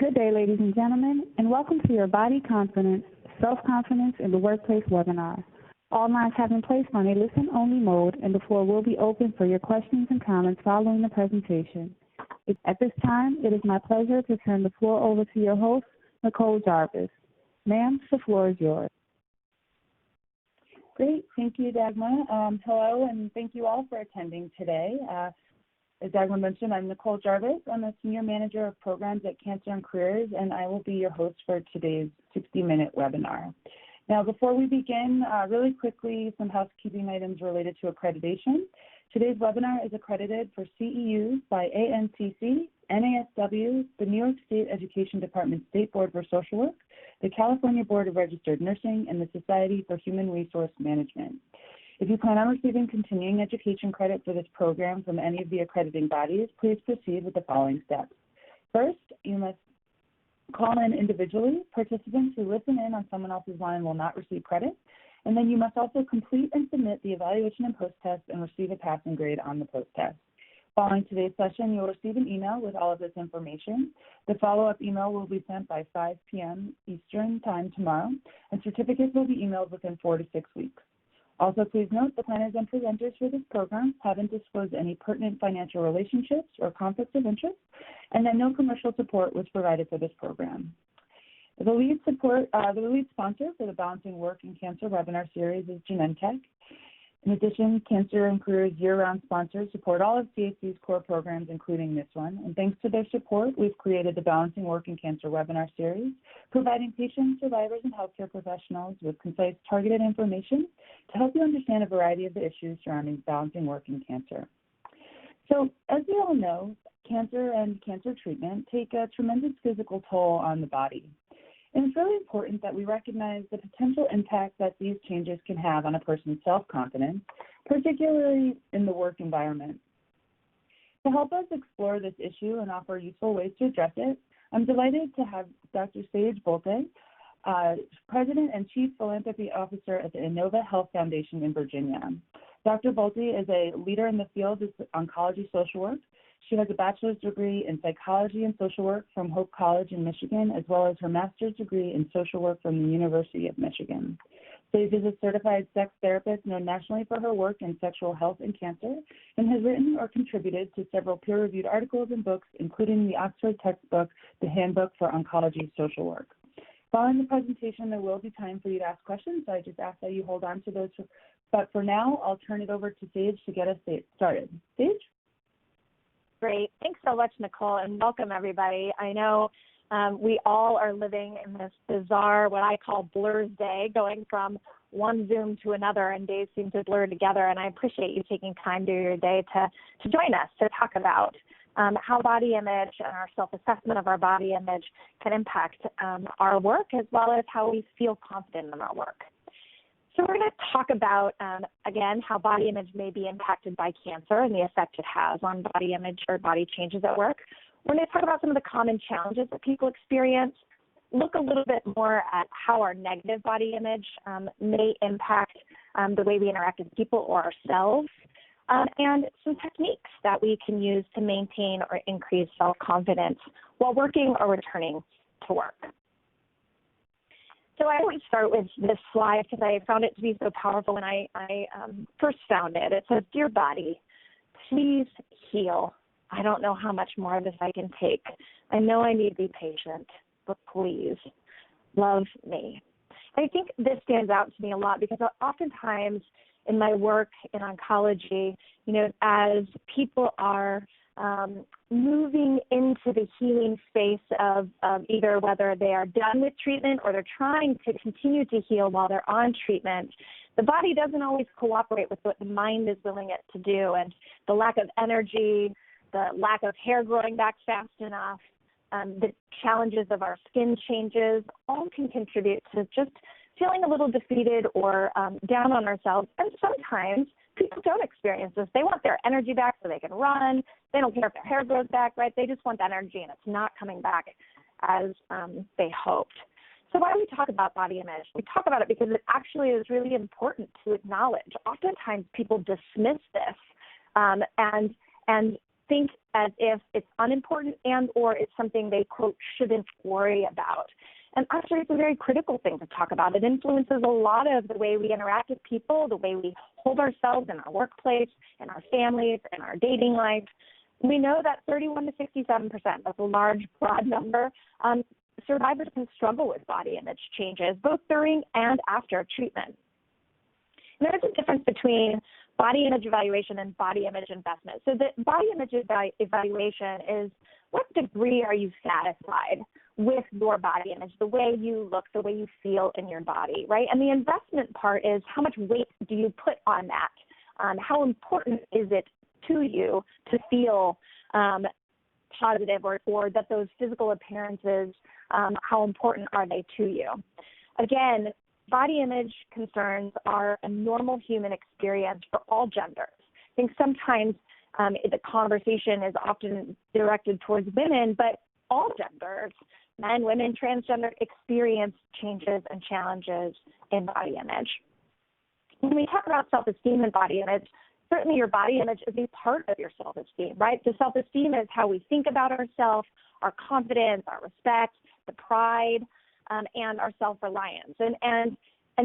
Good day, ladies and gentlemen, and welcome to your Body Confidence, Self-Confidence in the Workplace webinar. All lines have been placed on a listen-only mode, and the floor will be open for your questions and comments following the presentation. At this time, it is my pleasure to turn the floor over to your host, Nicole Jarvis. Ma'am, the floor is yours. Great. Thank you, Dagmar. Hello, and thank you all for attending today. As Dagmar mentioned, I'm Nicole Jarvis. I'm a Senior Manager of Programs at Cancer and Careers, and I will be your host for today's 60-minute webinar. Now, before we begin, really quickly, some housekeeping items related to accreditation. Today's webinar is accredited for CEUs by ANCC, NASW, the New York State Education Department State Board for Social Work, the California Board of Registered Nursing, and the Society for Human Resource Management. If you plan on receiving continuing education credit for this program from any of the accrediting bodies, please proceed with the following steps. First, you must call in individually. Participants who listen in on someone else's line will not receive credit. And then you must also complete and submit the evaluation and post-test and receive a passing grade on the post-test. Following today's session, you'll receive an email with all of this information. The follow-up email will be sent by 5 p.m. Eastern Time tomorrow, and certificates will be emailed within 4 to 6 weeks. Also, please note the planners and presenters for this program haven't disclosed any pertinent financial relationships or conflicts of interest, and that no commercial support was provided for this program. The lead sponsor for the Balancing Work and Cancer webinar series is Genentech. In addition, Cancer and Careers year-round sponsors support all of CAC's core programs, including this one. And thanks to their support, we've created the Balancing Work and Cancer webinar series, providing patients, survivors, and healthcare professionals with concise, targeted information to help you understand a variety of the issues surrounding balancing work and cancer. So, as we all know, cancer and cancer treatment take a tremendous physical toll on the body. And it's really important that we recognize the potential impact that these changes can have on a person's self-confidence, particularly in the work environment. To help us explore this issue and offer useful ways to address it, I'm delighted to have Dr. Sage Bolte, President and Chief Philanthropy Officer at the Innova Health Foundation in Virginia. Dr. Bolte is a leader in the field of oncology social work. She has a bachelor's degree in psychology and social work from Hope College in Michigan, as well as her master's degree in social work from the University of Michigan. Sage is a certified sex therapist known nationally for her work in sexual health and cancer, and has written or contributed to several peer-reviewed articles and books, including the Oxford textbook, The Handbook for Oncology Social Work. Following the presentation, there will be time for you to ask questions, so I just ask that you hold on to those. But for now, I'll turn it over to Sage to get us started. Sage? Great. Thanks so much, Nicole, and welcome, everybody. I know we all are living in this bizarre, what I call blur's day, going from one Zoom to another, and days seem to blur together, and I appreciate you taking time during your day to join us to talk about how body image and our self-assessment of our body image can impact our work, as well as how we feel confident in our work. So we're going to talk about, again, how body image may be impacted by cancer and the effect it has on body image or body changes at work. We're going to talk about some of the common challenges that people experience, look a little bit more at how our negative body image may impact the way we interact with people or ourselves, and some techniques that we can use to maintain or increase self-confidence while working or returning to work. So I always start with this slide because I found it to be so powerful when I first found it. It says, "Dear body, please heal. I don't know how much more of this I can take. I know I need to be patient, but please love me." I think this stands out to me a lot because oftentimes in my work in oncology, as people are moving into the healing space of either whether they are done with treatment or they're trying to continue to heal while they're on treatment, the body doesn't always cooperate with what the mind is willing it to do. And the lack of energy, the lack of hair growing back fast enough, the challenges of our skin changes, all can contribute to just feeling a little defeated or down on ourselves. And sometimes people don't experience this. They want their energy back so they can run. They don't care if their hair grows back, right? They just want that energy, and it's not coming back as they hoped. So why do we talk about body image? We talk about it because it actually is really important to acknowledge. Oftentimes people dismiss this and think as if it's unimportant and or it's something they, quote, shouldn't worry about. And actually, it's a very critical thing to talk about. It influences a lot of the way we interact with people, the way we hold ourselves in our workplace, in our families, in our dating life. We know that 31 to 67%, that's a large, broad number, survivors can struggle with body image changes, both during and after treatment. And there's a difference between body image evaluation and body image investment. So the body image evaluation is what degree are you satisfied with your body image, the way you look, the way you feel in your body, right? And the investment part is how much weight do you put on that? How important is it to you to feel positive or that those physical appearances, how important are they to you? Again, body image concerns are a normal human experience for all genders. I think sometimes the conversation is often directed towards women, but all genders, men, women, transgender, experience changes and challenges in body image. When we talk about self-esteem and body image, certainly your body image is a part of your self-esteem, right? So self-esteem is how we think about ourselves, our confidence, our respect, the pride, and our self-reliance. And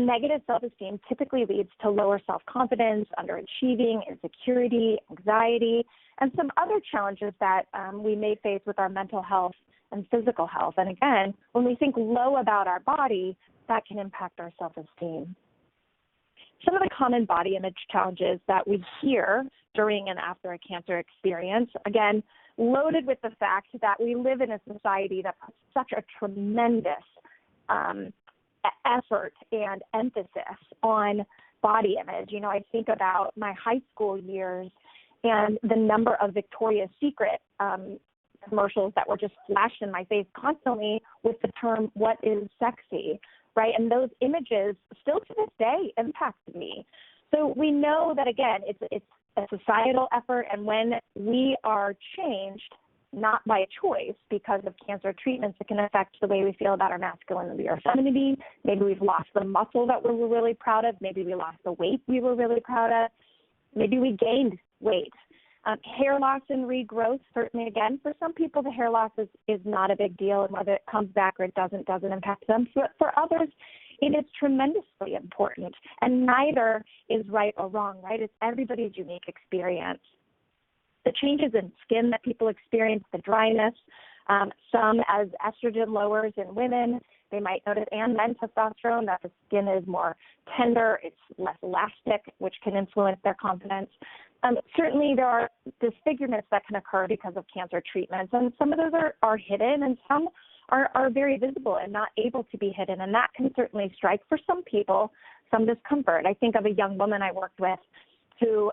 negative self-esteem typically leads to lower self-confidence, underachieving, insecurity, anxiety, and some other challenges that we may face with our mental health and physical health. And again, when we think low about our body, that can impact our self-esteem. Some of the common body image challenges that we hear during and after a cancer experience, again, loaded with the fact that we live in a society that puts such a tremendous effort and emphasis on body image. You know, I think about my high school years and the number of Victoria's Secret commercials that were just flashed in my face constantly with the term, "What is sexy?" right? And those images still to this day impact me. So we know that, again, it's a societal effort, and when we are changed, not by choice because of cancer treatments, it can affect the way we feel about our masculinity or femininity. Maybe we've lost the muscle that we were really proud of. Maybe we lost the weight we were really proud of. Maybe we gained weight. Hair loss and regrowth, certainly, again, for some people, the hair loss is not a big deal, and whether it comes back or it doesn't impact them. But for others, it is tremendously important, and neither is right or wrong, right? It's everybody's unique experience. The changes in skin that people experience, the dryness, some as estrogen lowers in women, they might notice, and men testosterone, that the skin is more tender, it's less elastic, which can influence their confidence. Certainly there are disfigurements that can occur because of cancer treatments, and some of those are hidden, and some are very visible and not able to be hidden, and that can certainly strike, for some people, some discomfort. I think of a young woman I worked with who,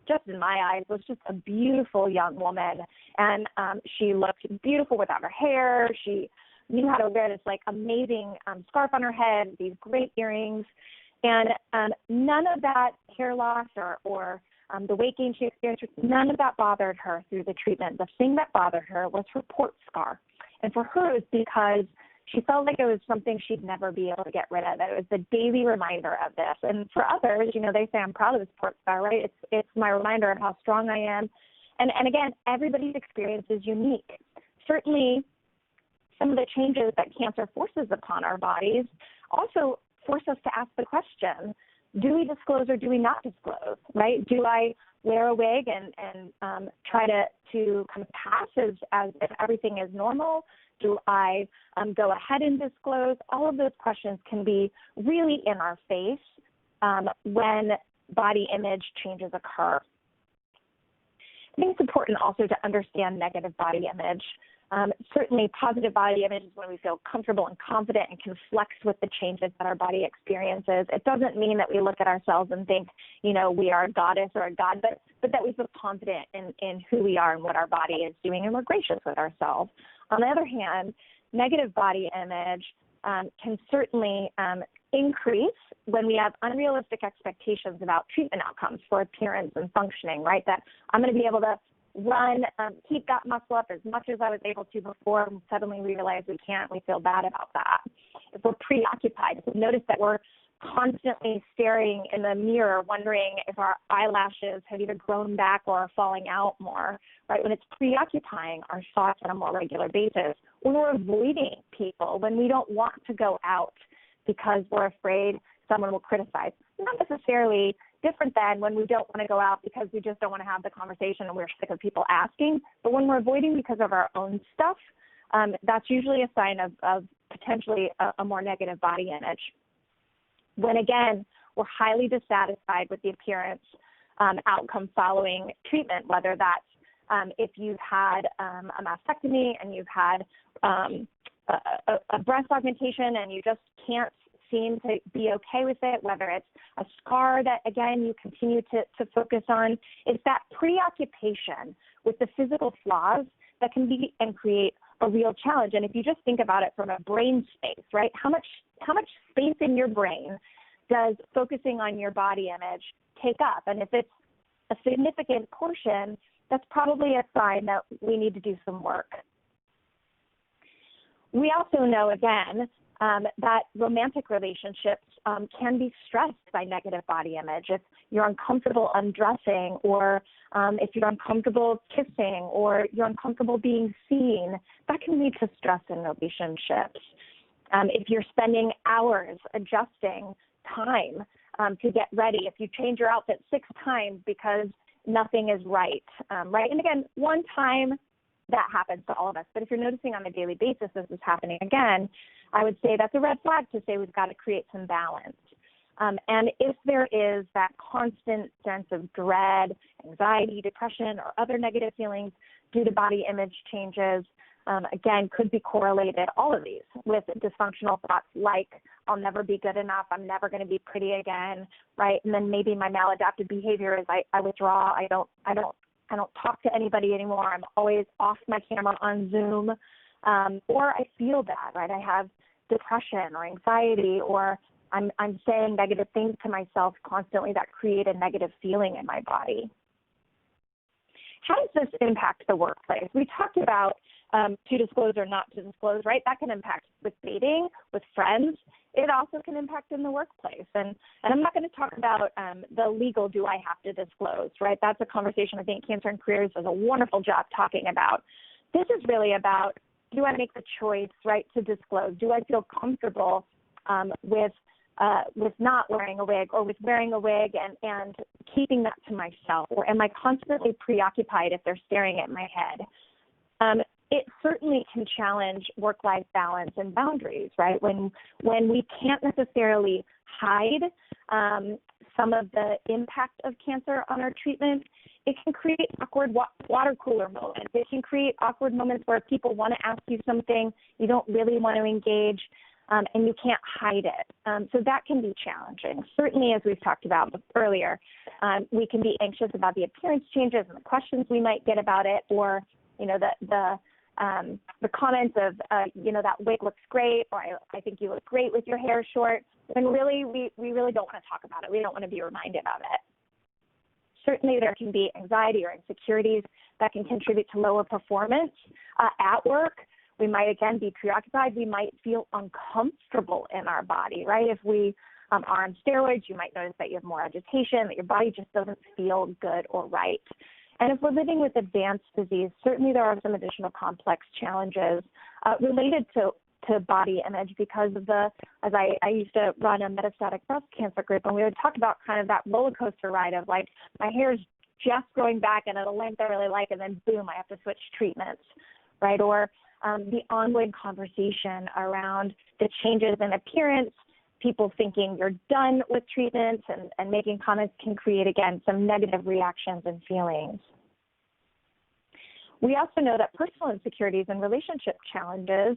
just in my eyes, was just a beautiful young woman, and she looked beautiful without her hair. She knew how to wear this amazing scarf on her head, these great earrings, and none of that hair loss or the weight gain she experienced, none of that bothered her through the treatment. The thing that bothered her was her port scar, and for her it was because she felt like it was something she'd never be able to get rid of. It was the daily reminder of this. And for others, they say, I'm proud of this port scar, right? It's my reminder of how strong I am. And again, everybody's experience is unique. Certainly, some of the changes that cancer forces upon our bodies also force us to ask the question, do we disclose or do we not disclose, right? Do I wear a wig and try to kind of pass as if everything is normal? Do I go ahead and disclose? All of those questions can be really in our face when body image changes occur. I think it's important also to understand negative body image. Certainly positive body image is when we feel comfortable and confident and can flex with the changes that our body experiences. It doesn't mean that we look at ourselves and think, we are a goddess or a god, but that we feel confident in who we are and what our body is doing, and we're gracious with ourselves. On the other hand, negative body image can certainly increase when we have unrealistic expectations about treatment outcomes for appearance and functioning, right? That I'm going to be able to run, keep that muscle up as much as I was able to before, and suddenly we realize we can't, we feel bad about that. If we're preoccupied, if we notice that we're constantly staring in the mirror, wondering if our eyelashes have either grown back or are falling out more, right? When it's preoccupying our thoughts on a more regular basis, when we're avoiding people, when we don't want to go out because we're afraid someone will criticize. Not necessarily different than when we don't want to go out because we just don't want to have the conversation and we're sick of people asking, but when we're avoiding because of our own stuff, that's usually a sign of potentially a more negative body image. When, again, we're highly dissatisfied with the appearance outcome following treatment, whether that's if you've had a mastectomy and you've had a breast augmentation and you just can't seem to be okay with it, whether it's a scar that, again, you continue to focus on, it's that preoccupation with the physical flaws that can be and create a real challenge. And if you just think about it from a brain space, right, how much space in your brain does focusing on your body image take up? And if it's a significant portion, that's probably a sign that we need to do some work. We also know, again, that romantic relationships can be stressed by negative body image. If you're uncomfortable undressing, or if you're uncomfortable kissing, or you're uncomfortable being seen, that can lead to stress in relationships. If you're spending hours adjusting time to get ready, if you change your outfit 6 times because nothing is right, right? And again, one time that happens to all of us. But if you're noticing on a daily basis this is happening again, I would say that's a red flag to say we've got to create some balance. And if there is that constant sense of dread, anxiety, depression, or other negative feelings due to body image changes, again, could be correlated, all of these, with dysfunctional thoughts like, I'll never be good enough, I'm never going to be pretty again, right? And then maybe my maladaptive behavior is I withdraw, I don't talk to anybody anymore, I'm always off my camera on Zoom, or I feel bad, right? I have depression or anxiety, or I'm saying negative things to myself constantly that create a negative feeling in my body. How does this impact the workplace? We talked about to disclose or not to disclose, right? That can impact with dating, with friends. It also can impact in the workplace. And I'm not going to talk about the legal do I have to disclose, right? That's a conversation I think Cancer and Careers does a wonderful job talking about. This is really about, do I make the choice, right, to disclose? Do I feel comfortable with not wearing a wig, or with wearing a wig and keeping that to myself? Or am I constantly preoccupied if they're staring at my head? It certainly can challenge work-life balance and boundaries, right? When we can't necessarily hide some of the impact of cancer on our treatment, it can create awkward water cooler moments. It can create awkward moments where people want to ask you something, you don't really want to engage, and you can't hide it. So that can be challenging. Certainly, as we've talked about earlier, we can be anxious about the appearance changes and the questions we might get about it, or the comments of, that wig looks great, or I think you look great with your hair short, when really we really don't want to talk about it. We don't want to be reminded of it. Certainly there can be anxiety or insecurities that can contribute to lower performance at work. We might, again, be preoccupied. We might feel uncomfortable in our body, right? If we are on steroids, you might notice that you have more agitation, that your body just doesn't feel good or right. And if we're living with advanced disease, certainly there are some additional complex challenges related to body image because of as I used to run a metastatic breast cancer group, and we would talk about kind of that roller coaster ride of like, my hair is just growing back and at a length I really like, and then boom, I have to switch treatments, right? Or the ongoing conversation around the changes in appearance, people thinking you're done with treatments and making comments can create, again, some negative reactions and feelings. We also know that personal insecurities and relationship challenges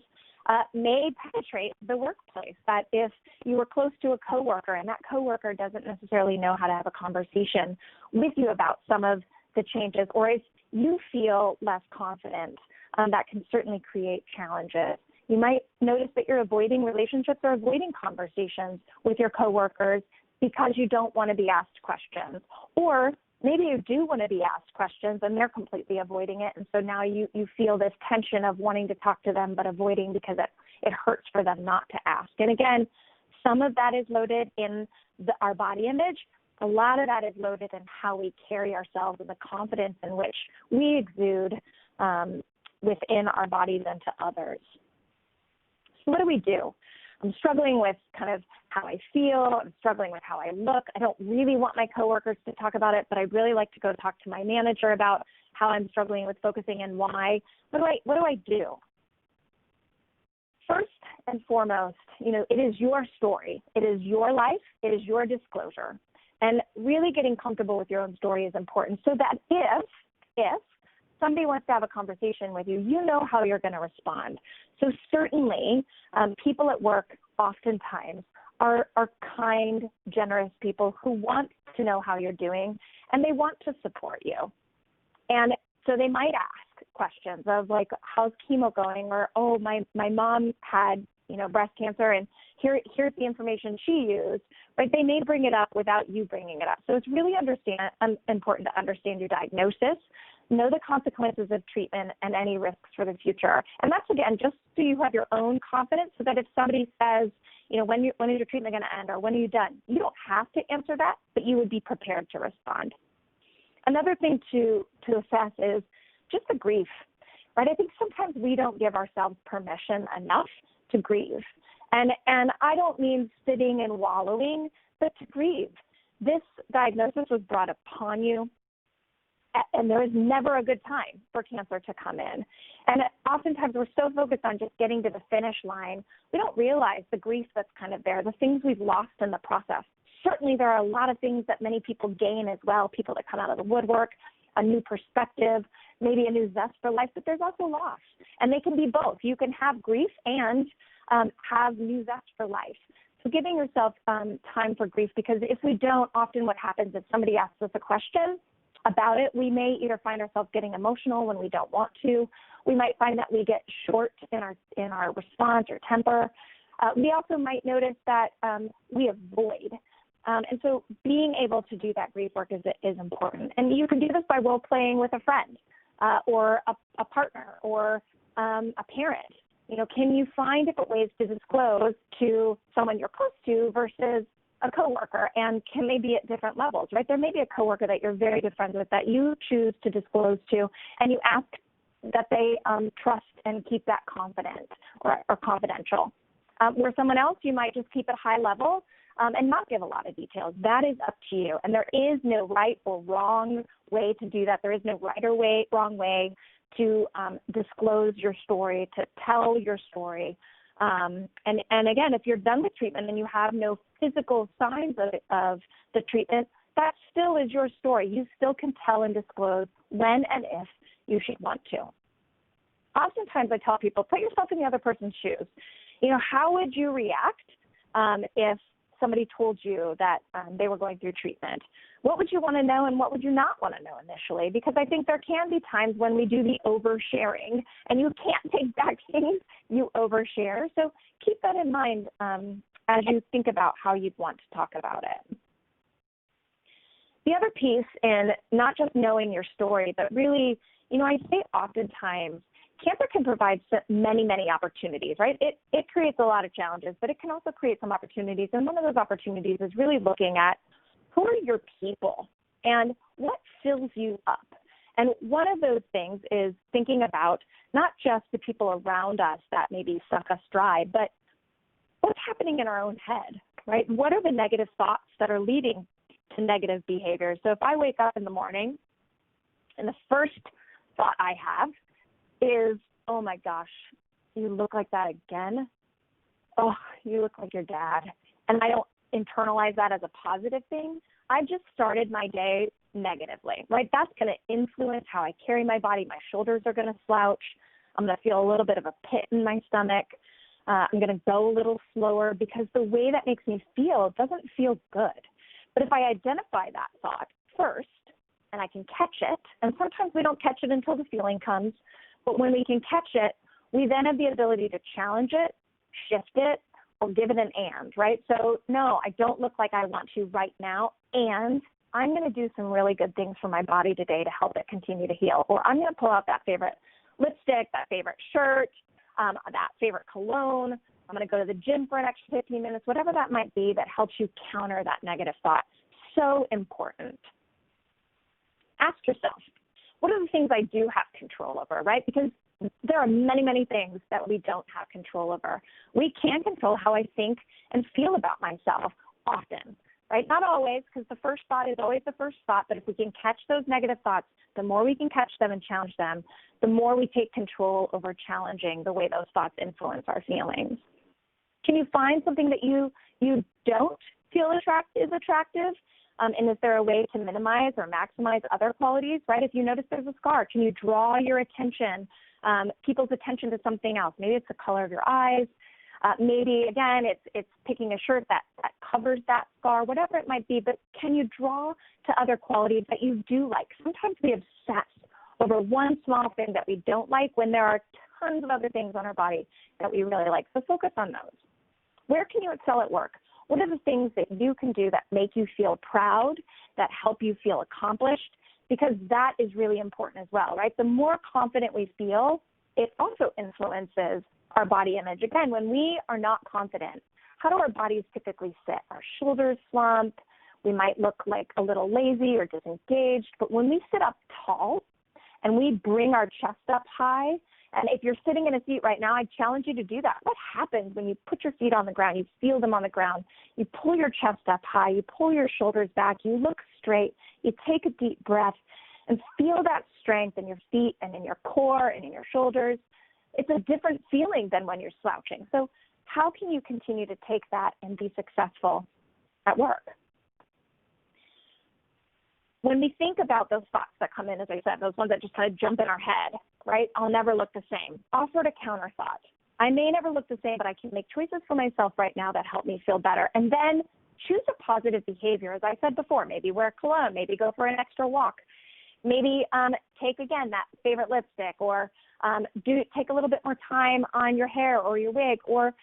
may penetrate the workplace, that if you were close to a coworker and that coworker doesn't necessarily know how to have a conversation with you about some of the changes, or if you feel less confident, that can certainly create challenges. You might notice that you're avoiding relationships or avoiding conversations with your coworkers because you don't want to be asked questions. Or maybe you do want to be asked questions and they're completely avoiding it. And so now you feel this tension of wanting to talk to them but avoiding because it hurts for them not to ask. And again, Some of that is loaded in our body image. A lot of that is loaded in how we carry ourselves and the confidence in which we exude within our bodies and to others. So what do? I'm struggling with kind of how I feel. I'm struggling with how I look. I don't really want my coworkers to talk about it, but I'd really like to go talk to my manager about how I'm struggling with focusing and why. What do I do? First and foremost, it is your story. It is your life. It is your disclosure. And really getting comfortable with your own story is important so that if somebody wants to have a conversation with you, you know how you're going to respond. So certainly people at work oftentimes are kind, generous people who want to know how you're doing, and they want to support you. And so they might ask questions of like, how's chemo going? Or, oh, my mom had, breast cancer, and here's the information she used, right? They may bring it up without you bringing it up. So it's really important to understand your diagnosis, know the consequences of treatment and any risks for the future. And that's, again, just so you have your own confidence, so that if somebody says, when is your treatment going to end, or when are you done, you don't have to answer that, but you would be prepared to respond. Another thing to assess is just the grief, right? I think sometimes we don't give ourselves permission enough to grieve. And I don't mean sitting and wallowing, but to grieve. This diagnosis was brought upon you, and there is never a good time for cancer to come in. And oftentimes we're so focused on just getting to the finish line, we don't realize the grief that's kind of there, the things we've lost in the process. Certainly there are a lot of things that many people gain as well, people that come out of the woodwork, a new perspective, maybe a new zest for life, but there's also loss. And they can be both. You can have grief and have new zest for life. So giving yourself time for grief, because if we don't, often what happens is somebody asks us a question about it, we may either find ourselves getting emotional when we don't want to. We might find that we get short in our response or temper. We also might notice that we avoid. And so being able to do that grief work is important. And you can do this by role-playing with a friend or a partner or a parent. Can you find different ways to disclose to someone you're close to versus a coworker, and can they be at different levels, right? There may be a coworker that you're very good friends with that you choose to disclose to, and you ask that they trust and keep that confident or confidential. Where someone else, you might just keep it high level and not give a lot of details. That is up to you, and there is no right or wrong way to do that. There is no right or wrong way to disclose your story, to tell your story. And again, if you're done with treatment and you have no physical signs of the treatment, that still is your story. You still can tell and disclose when and if you should want to. Oftentimes I tell people, put yourself in the other person's shoes. How would you react if somebody told you that they were going through treatment? What would you want to know and what would you not want to know initially? Because I think there can be times when we do the oversharing, and you can't take back things you overshare. So keep that in mind as you think about how you'd want to talk about it. The other piece in not just knowing your story, but really, I say oftentimes cancer can provide many, many opportunities, right? It creates a lot of challenges, but it can also create some opportunities. And one of those opportunities is really looking at who are your people and what fills you up. And one of those things is thinking about not just the people around us that maybe suck us dry, but what's happening in our own head, right? What are the negative thoughts that are leading to negative behavior? So if I wake up in the morning and the first thought I have is, oh my gosh, you look like that again? Oh, you look like your dad. And I don't internalize that as a positive thing, I've just started my day negatively, right? That's going to influence how I carry my body. My shoulders are going to slouch. I'm going to feel a little bit of a pit in my stomach. I'm going to go a little slower because the way that makes me feel doesn't feel good. But if I identify that thought first and I can catch it, and sometimes we don't catch it until the feeling comes, but when we can catch it, we then have the ability to challenge it, shift it, or give it an and, right? So, no, I don't look like I want to right now, and I'm going to do some really good things for my body today to help it continue to heal. Or I'm going to pull out that favorite lipstick, that favorite shirt, that favorite cologne, I'm going to go to the gym for an extra 15 minutes, whatever that might be that helps you counter that negative thought. So important. Ask yourself, what are the things I do have control over, right? Because there are many, many things that we don't have control over. We can control how I think and feel about myself often, right? Not always, because the first thought is always the first thought, but if we can catch those negative thoughts, the more we can catch them and challenge them, the more we take control over challenging the way those thoughts influence our feelings. Can you find something that you don't feel is attractive? And is there a way to minimize or maximize other qualities, right? If you notice there's a scar, can you draw your attention, people's attention to something else? Maybe it's the color of your eyes. Maybe, again, it's picking a shirt that covers that scar, whatever it might be. But can you draw to other qualities that you do like? Sometimes we obsess over one small thing that we don't like when there are tons of other things on our body that we really like. So focus on those. Where can you excel at work? What are the things that you can do that make you feel proud, that help you feel accomplished? Because that is really important as well, right? The more confident we feel, it also influences our body image. Again, when we are not confident, how do our bodies typically sit? Our shoulders slump. We might look like a little lazy or disengaged. But when we sit up tall and we bring our chest up high, and if you're sitting in a seat right now, I challenge you to do that. What happens when you put your feet on the ground, you feel them on the ground, you pull your chest up high, you pull your shoulders back, you look straight, you take a deep breath, and feel that strength in your feet and in your core and in your shoulders. It's a different feeling than when you're slouching. So how can you continue to take that and be successful at work? When we think about those thoughts that come in, as I said, those ones that just kind of jump in our head, right? I'll never look the same. Offer a counter thought. I may never look the same, but I can make choices for myself right now that help me feel better. And then choose a positive behavior. As I said before, maybe wear cologne, maybe go for an extra walk, maybe take, again, that favorite lipstick, or take a little bit more time on your hair or your wig, or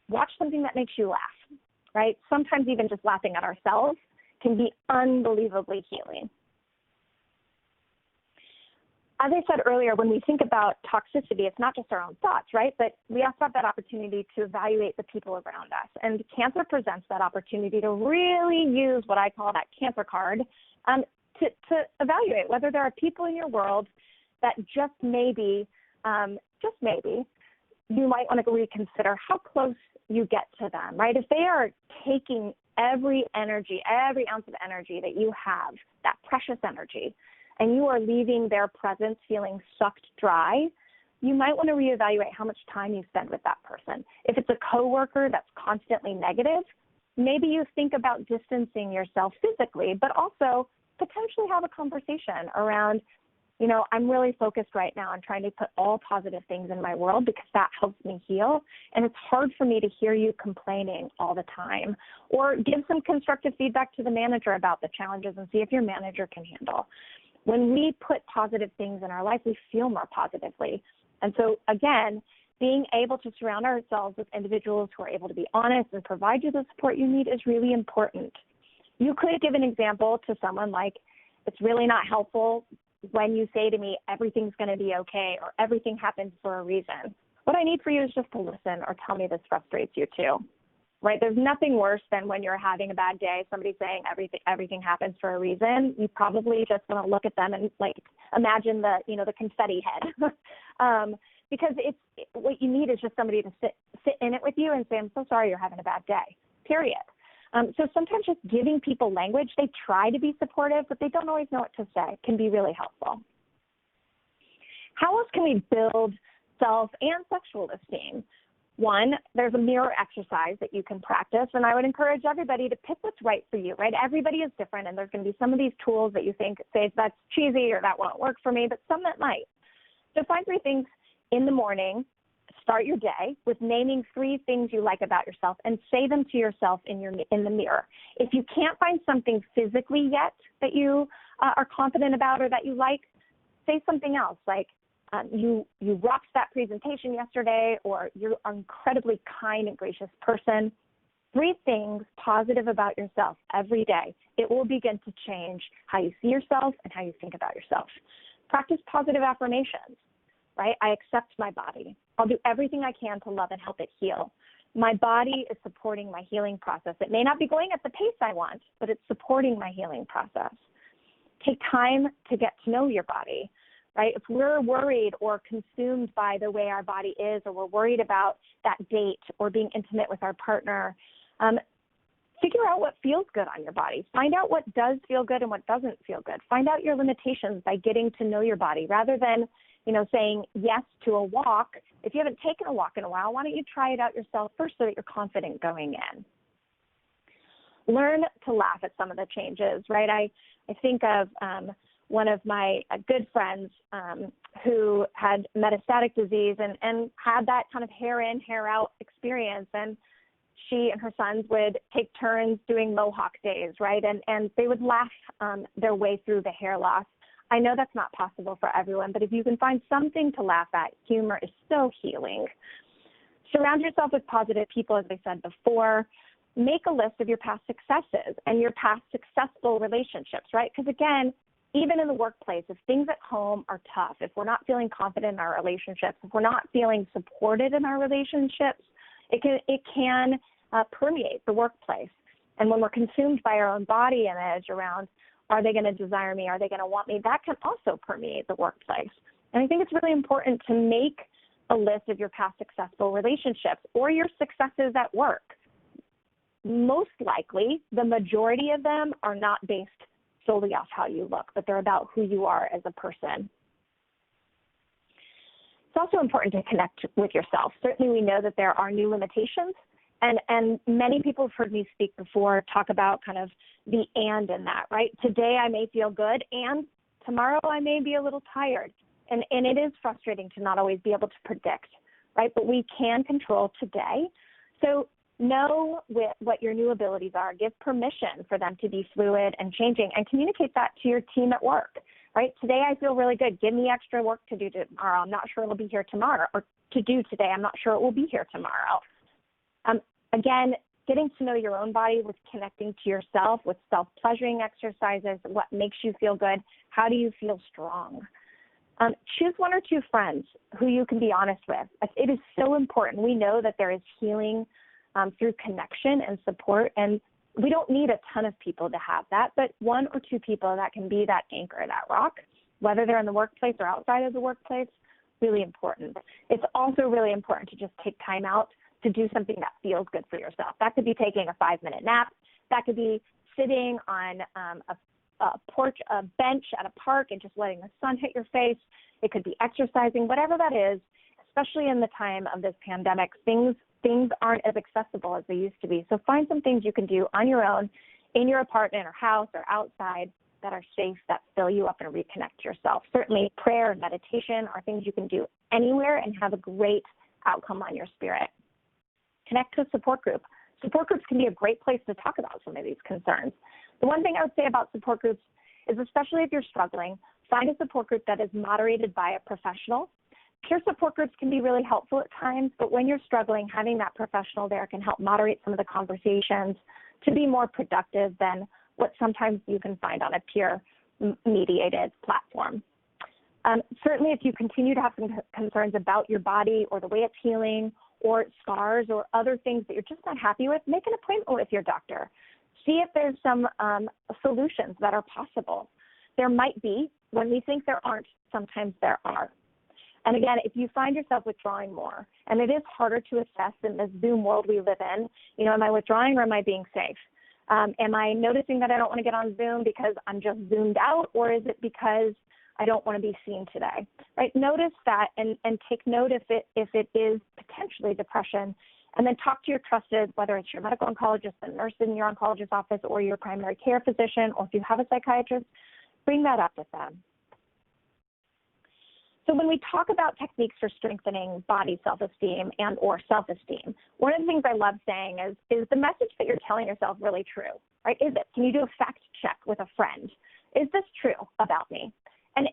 watch something that makes you laugh, right? Sometimes even just laughing at ourselves can be unbelievably healing. As I said earlier, when we think about toxicity, it's not just our own thoughts, right? But we also have that opportunity to evaluate the people around us. And cancer presents that opportunity to really use what I call that cancer card to evaluate whether there are people in your world that just maybe, you might want to reconsider how close you get to them, right? If they are taking every ounce of energy that you have, that precious energy, and you are leaving their presence feeling sucked dry, you might want to reevaluate how much time you spend with that person. If it's a coworker that's constantly negative, maybe you think about distancing yourself physically, but also potentially have a conversation around, I'm really focused right now on trying to put all positive things in my world because that helps me heal. And it's hard for me to hear you complaining all the time. Or give some constructive feedback to the manager about the challenges and see if your manager can handle. When we put positive things in our life, we feel more positively. And so, again, being able to surround ourselves with individuals who are able to be honest and provide you the support you need is really important. You could give an example to someone like, it's really not helpful when you say to me, everything's going to be okay, or everything happens for a reason. What I need for you is just to listen or tell me this frustrates you too, right? There's nothing worse than when you're having a bad day, somebody saying everything happens for a reason. You probably just want to look at them and imagine the confetti head. Because what you need is just somebody to sit in it with you and say, I'm so sorry you're having a bad day, period. So sometimes just giving people language, they try to be supportive, but they don't always know what to say, can be really helpful. How else can we build self and sexual esteem? One, there's a mirror exercise that you can practice, and I would encourage everybody to pick what's right for you, right? Everybody is different, and there's going to be some of these tools that you say that's cheesy or that won't work for me, but some that might. So find 3 things in the morning. Start your day with naming 3 things you like about yourself and say them to yourself in the mirror. If you can't find something physically yet that you are confident about or that you like, say something else like you rocked that presentation yesterday, or you're an incredibly kind and gracious person. 3 things positive about yourself every day. It will begin to change how you see yourself and how you think about yourself. Practice positive affirmations. right? I accept my body. I'll do everything I can to love and help it heal. My body is supporting my healing process. It may not be going at the pace I want, but it's supporting my healing process. Take time to get to know your body, right? If we're worried or consumed by the way our body is, or we're worried about that date or being intimate with our partner, figure out what feels good on your body. Find out what does feel good and what doesn't feel good. Find out your limitations by getting to know your body rather than, saying yes to a walk. If you haven't taken a walk in a while, why don't you try it out yourself first so that you're confident going in? Learn to laugh at some of the changes, right? I think of one of my good friends who had metastatic disease and had that kind of hair in, hair out experience. And she and her sons would take turns doing mohawk days, right? And they would laugh their way through the hair loss. I know that's not possible for everyone, but if you can find something to laugh at, humor is so healing. Surround yourself with positive people, as I said before. Make a list of your past successes and your past successful relationships, right? Because again, even in the workplace, if things at home are tough, if we're not feeling confident in our relationships, if we're not feeling supported in our relationships, it can permeate the workplace. And when we're consumed by our own body image around, are they going to desire me? Are they going to want me? That can also permeate the workplace. And I think it's really important to make a list of your past successful relationships or your successes at work. Most likely, the majority of them are not based solely off how you look, but they're about who you are as a person. It's also important to connect with yourself. Certainly we know that there are new limitations, and many people have heard me speak before talk about kind of the and in that, right? Today I may feel good, and tomorrow I may be a little tired. And it is frustrating to not always be able to predict, right? But we can control today. So know what your new abilities are. Give permission for them to be fluid and changing, and communicate that to your team at work, right? Today I feel really good. Give me extra work to do tomorrow. I'm not sure it'll be here tomorrow. Or to do today, I'm not sure it will be here tomorrow. Again, getting to know your own body with connecting to yourself with self-pleasuring exercises, what makes you feel good, how do you feel strong? Choose one or two friends who you can be honest with. It is so important. We know that there is healing through connection and support, and we don't need a ton of people to have that, but one or two people that can be that anchor, that rock, whether they're in the workplace or outside of the workplace, really important. It's also really important to just take time out to do something that feels good for yourself. That could be taking a 5-minute nap. That could be sitting on a porch, a bench at a park and just letting the sun hit your face. It could be exercising, whatever that is, especially in the time of this pandemic. Things aren't as accessible as they used to be. So find some things you can do on your own in your apartment or house or outside that are safe, that fill you up and reconnect to yourself. Certainly prayer and meditation are things you can do anywhere and have a great outcome on your spirit. Connect to a support group. Support groups can be a great place to talk about some of these concerns. The one thing I would say about support groups is, especially if you're struggling, find a support group that is moderated by a professional. Peer support groups can be really helpful at times, but when you're struggling, having that professional there can help moderate some of the conversations to be more productive than what sometimes you can find on a peer-mediated platform. Certainly, if you continue to have some concerns about your body or the way it's healing or scars or other things that you're just not happy with, make an appointment with your doctor. See if there's some solutions that are possible. There might be. When we think there aren't, sometimes there are. And again, if you find yourself withdrawing more, and it is harder to assess in this Zoom world we live in, am I withdrawing or am I being safe? Am I noticing that I don't want to get on Zoom because I'm just zoomed out, or is it because I don't want to be seen today, right? Notice that and take note if it is potentially depression, and then talk to your trusted, whether it's your medical oncologist, the nurse in your oncologist's office, or your primary care physician, or if you have a psychiatrist, bring that up with them. So when we talk about techniques for strengthening body self-esteem and or self-esteem, one of the things I love saying is the message that you're telling yourself really true, right? Is it? Can you do a fact check with a friend? Is this true about me? And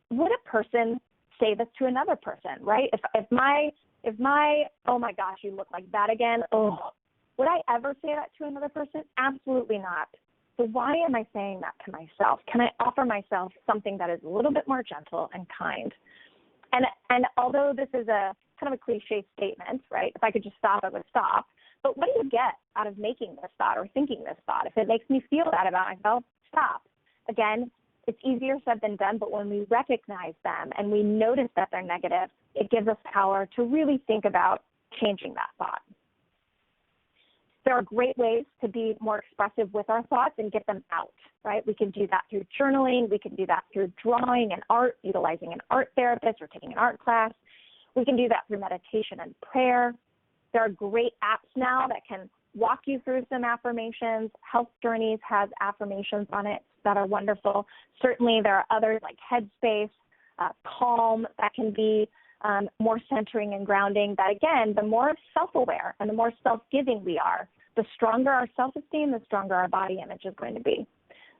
would a person say this to another person, right? If my, oh my gosh, you look like that again, oh, would I ever say that to another person? Absolutely not. So why am I saying that to myself? Can I offer myself something that is a little bit more gentle and kind? And although this is a kind of a cliche statement, right? If I could just stop, I would stop. But what do you get out of making this thought or thinking this thought? If it makes me feel bad about myself, stop. Again, it's easier said than done, but when we recognize them and we notice that they're negative, it gives us power to really think about changing that thought. There are great ways to be more expressive with our thoughts and get them out, right? We can do that through journaling. We can do that through drawing and art, utilizing an art therapist or taking an art class. We can do that through meditation and prayer. There are great apps now that can walk you through some affirmations. Health Journeys has affirmations on it that are wonderful. Certainly there are others like Headspace, Calm, that can be more centering and grounding. That again, the more self-aware and the more self-giving we are, the stronger our self-esteem, the stronger our body image is going to be.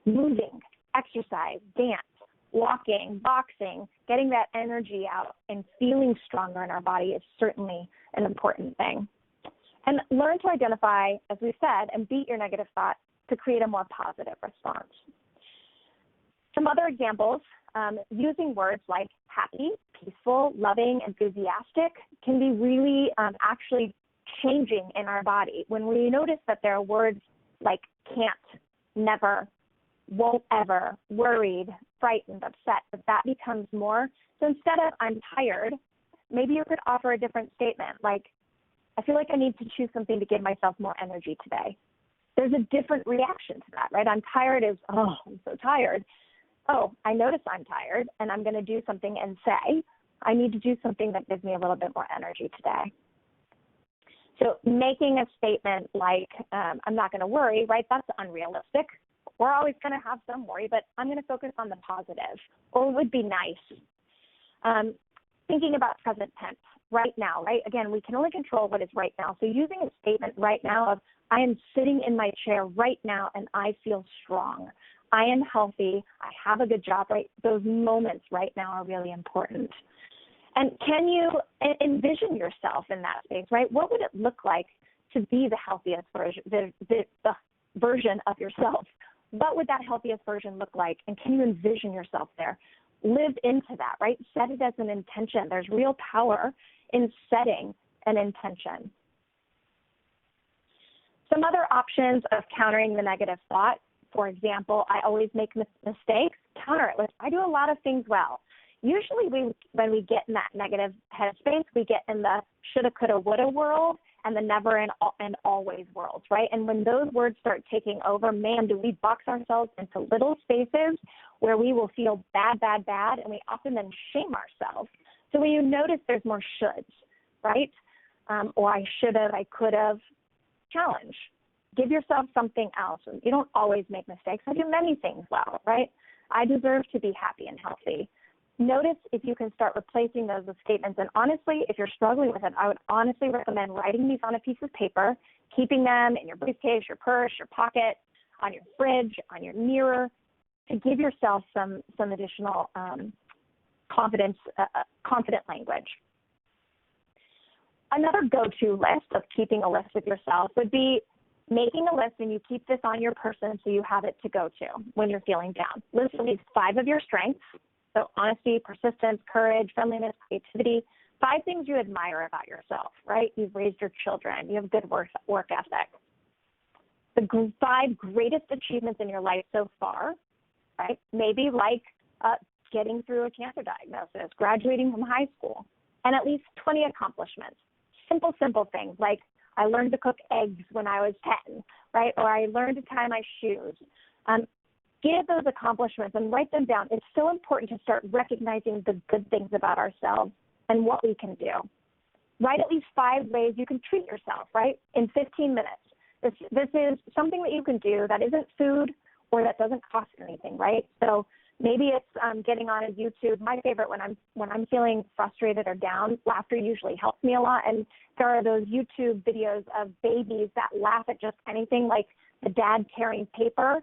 Moving, exercise, dance, walking, boxing, getting that energy out and feeling stronger in our body is certainly an important thing. And learn to identify, as we said, and beat your negative thoughts to create a more positive response. Some other examples, using words like happy, peaceful, loving, enthusiastic can be really actually changing in our body. When we notice that there are words like can't, never, won't ever, worried, frightened, upset, that becomes more. So instead of I'm tired, maybe you could offer a different statement like, I feel like I need to choose something to give myself more energy today. There's a different reaction to that, right? I'm tired is, oh, I'm so tired. Oh, I notice I'm tired, and I'm going to do something and say, I need to do something that gives me a little bit more energy today. So making a statement like, I'm not going to worry, right, that's unrealistic. We're always going to have some worry, but I'm going to focus on the positive, or it would be nice. Thinking about present tense, right now, right? Again, we can only control what is right now. So using a statement right now of, I am sitting in my chair right now and I feel strong. I am healthy. I have a good job, right? Those moments right now are really important. And can you envision yourself in that space, right? What would it look like to be the healthiest version, the version of yourself? What would that healthiest version look like? And can you envision yourself there? Live into that, right? Set it as an intention. There's real power in setting an intention. Some other options of countering the negative thought, for example, I always make mistakes, counter it with, I do a lot of things well. Usually when we get in that negative headspace, we get in the shoulda, coulda, woulda world and the never and always worlds, right? And when those words start taking over, man, do we box ourselves into little spaces where we will feel bad, and we often then shame ourselves. So when you notice there's more shoulds, right? Or I should have, I could have, challenge. Give yourself something else. You don't always make mistakes. I do many things well, right? I deserve to be happy and healthy. Notice if you can start replacing those with statements. And honestly, if you're struggling with it, I would honestly recommend writing these on a piece of paper, keeping them in your briefcase, your purse, your pocket, on your fridge, on your mirror, to give yourself some additional confident language. Another go-to list of keeping a list with yourself would be making a list, and you keep this on your person so you have it to go to when you're feeling down. List at least 5 of your strengths, so honesty, persistence, courage, friendliness, creativity, 5 things you admire about yourself, right? You've raised your children. You have good work ethic. The 5 greatest achievements in your life so far, right? Maybe like getting through a cancer diagnosis, graduating from high school, and at least 20 accomplishments. Simple things like I learned to cook eggs when I was 10, right? Or I learned to tie my shoes. Give those accomplishments and write them down. It's so important to start recognizing the good things about ourselves and what we can do. Write at least 5 ways you can treat yourself, right, in 15 minutes. This is something that you can do that isn't food or that doesn't cost anything, right? So maybe it's getting on a YouTube. My favorite when I'm feeling frustrated or down, laughter usually helps me a lot. And there are those YouTube videos of babies that laugh at just anything, like the dad tearing paper.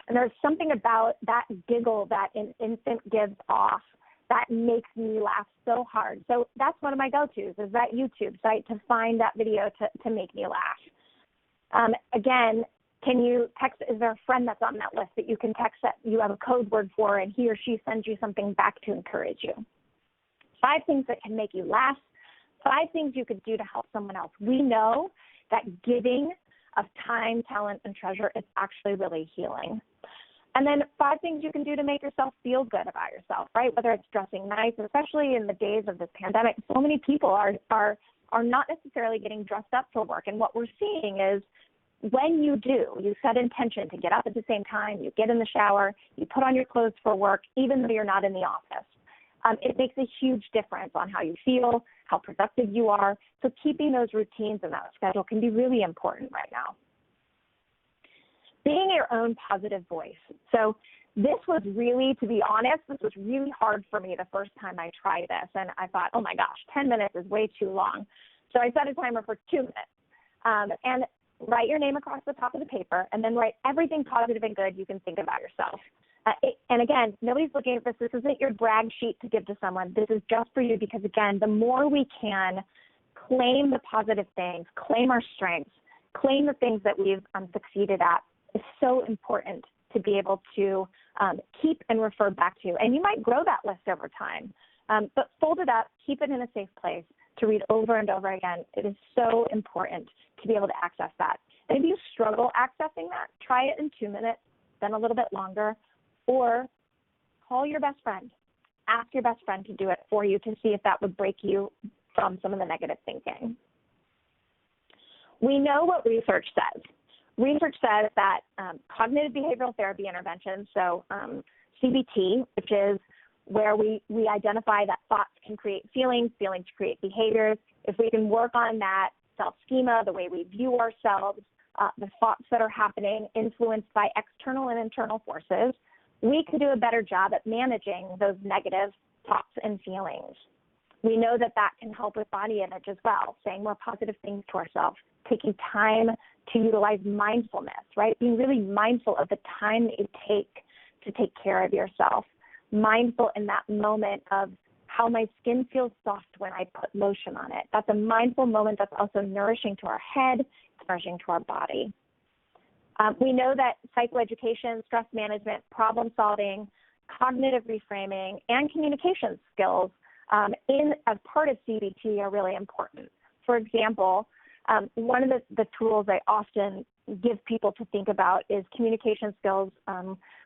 And there's something about that giggle that an infant gives off that makes me laugh so hard. So that's one of my go-tos, is that YouTube site to find that video to make me laugh. Again, can you text, is there a friend that's on that list that you can text that you have a code word for and he or she sends you something back to encourage you? 5 things that can make you laugh, 5 things you could do to help someone else. We know that giving of time, talent, and treasure is actually really healing. And then 5 things you can do to make yourself feel good about yourself, right? Whether it's dressing nice, especially in the days of this pandemic, so many people are not necessarily getting dressed up for work. And what we're seeing is when you do, you set intention to get up at the same time, you get in the shower, you put on your clothes for work, even though you're not in the office. It makes a huge difference on how you feel, how productive you are. So keeping those routines and that schedule can be really important right now. Being your own positive voice. So this was really, to be honest, this was really hard for me the first time I tried this. And I thought, oh my gosh, 10 minutes is way too long. So I set a timer for 2 minutes. And write your name across the top of the paper, and then write everything positive and good you can think about yourself. And again, nobody's looking at this. This isn't your brag sheet to give to someone. This is just for you because, again, the more we can claim the positive things, claim our strengths, claim the things that we've succeeded at, is so important to be able to keep and refer back to. And you might grow that list over time, but fold it up, keep it in a safe place to read over and over again. It is so important to be able to access that. And if you struggle accessing that, try it in 2 minutes, then a little bit longer, or call your best friend. Ask your best friend to do it for you to see if that would break you from some of the negative thinking. We know what research says. Research says that cognitive behavioral therapy interventions, so CBT, which is where we identify that thoughts can create feelings, feelings create behaviors. If we can work on that self-schema, the way we view ourselves, the thoughts that are happening influenced by external and internal forces, we can do a better job at managing those negative thoughts and feelings. We know that that can help with body image as well, saying more positive things to ourselves, taking time to utilize mindfulness, right? Being really mindful of the time that you take to take care of yourself, mindful in that moment of how my skin feels soft when I put lotion on it. That's a mindful moment that's also nourishing to our head, it's nourishing to our body. We know that psychoeducation, stress management, problem solving, cognitive reframing, and communication skills as part of CBT are really important. For example, one of the tools I often give people to think about is communication skills,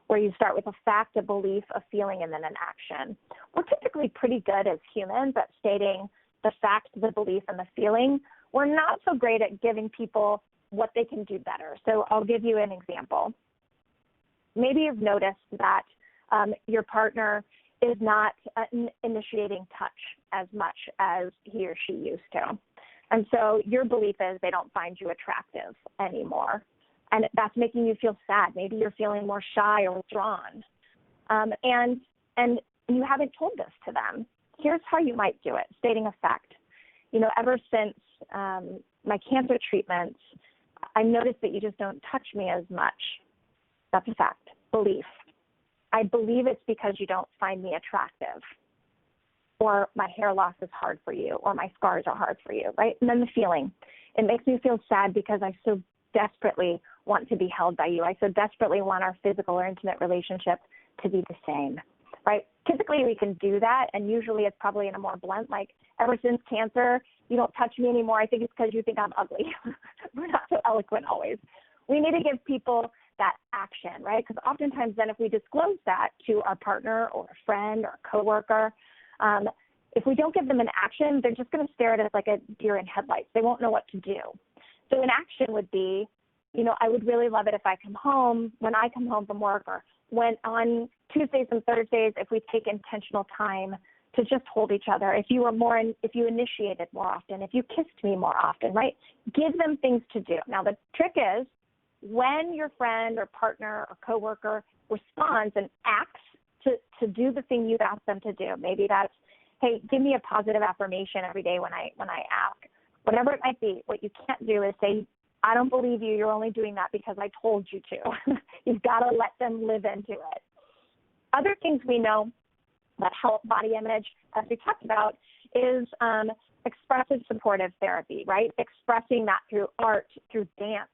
where you start with a fact, a belief, a feeling, and then an action. We're typically pretty good as humans at stating the fact, the belief, and the feeling. We're not so great at giving people what they can do better. So I'll give you an example. Maybe you've noticed that your partner is not initiating touch as much as he or she used to. And so your belief is they don't find you attractive anymore. And that's making you feel sad. Maybe you're feeling more shy or withdrawn. And you haven't told this to them. Here's how you might do it, stating a fact. You know, ever since my cancer treatments, I noticed that you just don't touch me as much. That's a fact. Belief. I believe it's because you don't find me attractive, or my hair loss is hard for you, or my scars are hard for you, right? And then the feeling. It makes me feel sad because I so desperately want to be held by you. I so desperately want our physical or intimate relationship to be the same, right? Typically we can do that, and usually it's probably in a more blunt, like, ever since cancer, you don't touch me anymore. I think it's because you think I'm ugly. We're not so eloquent always. We need to give people that action, right? Because oftentimes then if we disclose that to our partner or a friend or a coworker, if we don't give them an action, they're just going to stare at us like a deer in headlights. They won't know what to do. So an action would be, you know, I would really love it if when I come home from work, or when on Tuesdays and Thursdays, if we take intentional time to just hold each other, if you initiated more often, if you kissed me more often, right? Give them things to do. Now the trick is, when your friend or partner or coworker responds and acts to do the thing you've asked them to do, maybe that's, hey, give me a positive affirmation every day when I ask. Whatever it might be, what you can't do is say, I don't believe you, you're only doing that because I told you to. You've got to let them live into it. Other things we know that help body image, as we talked about, is expressive supportive therapy, right? Expressing that through art, through dance,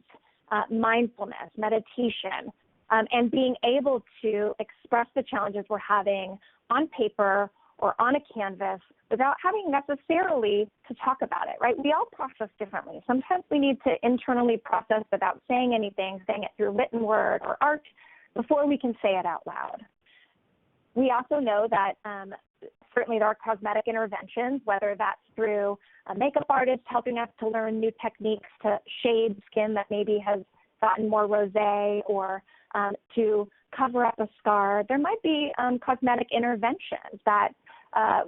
mindfulness, meditation, and being able to express the challenges we're having on paper or on a canvas without having necessarily to talk about it, right? We all process differently. Sometimes we need to internally process without saying anything, saying it through written word or art before we can say it out loud. We also know that certainly there are cosmetic interventions, whether that's through a makeup artist helping us to learn new techniques to shade skin that maybe has gotten more rosé, or to cover up a scar. There might be cosmetic interventions that,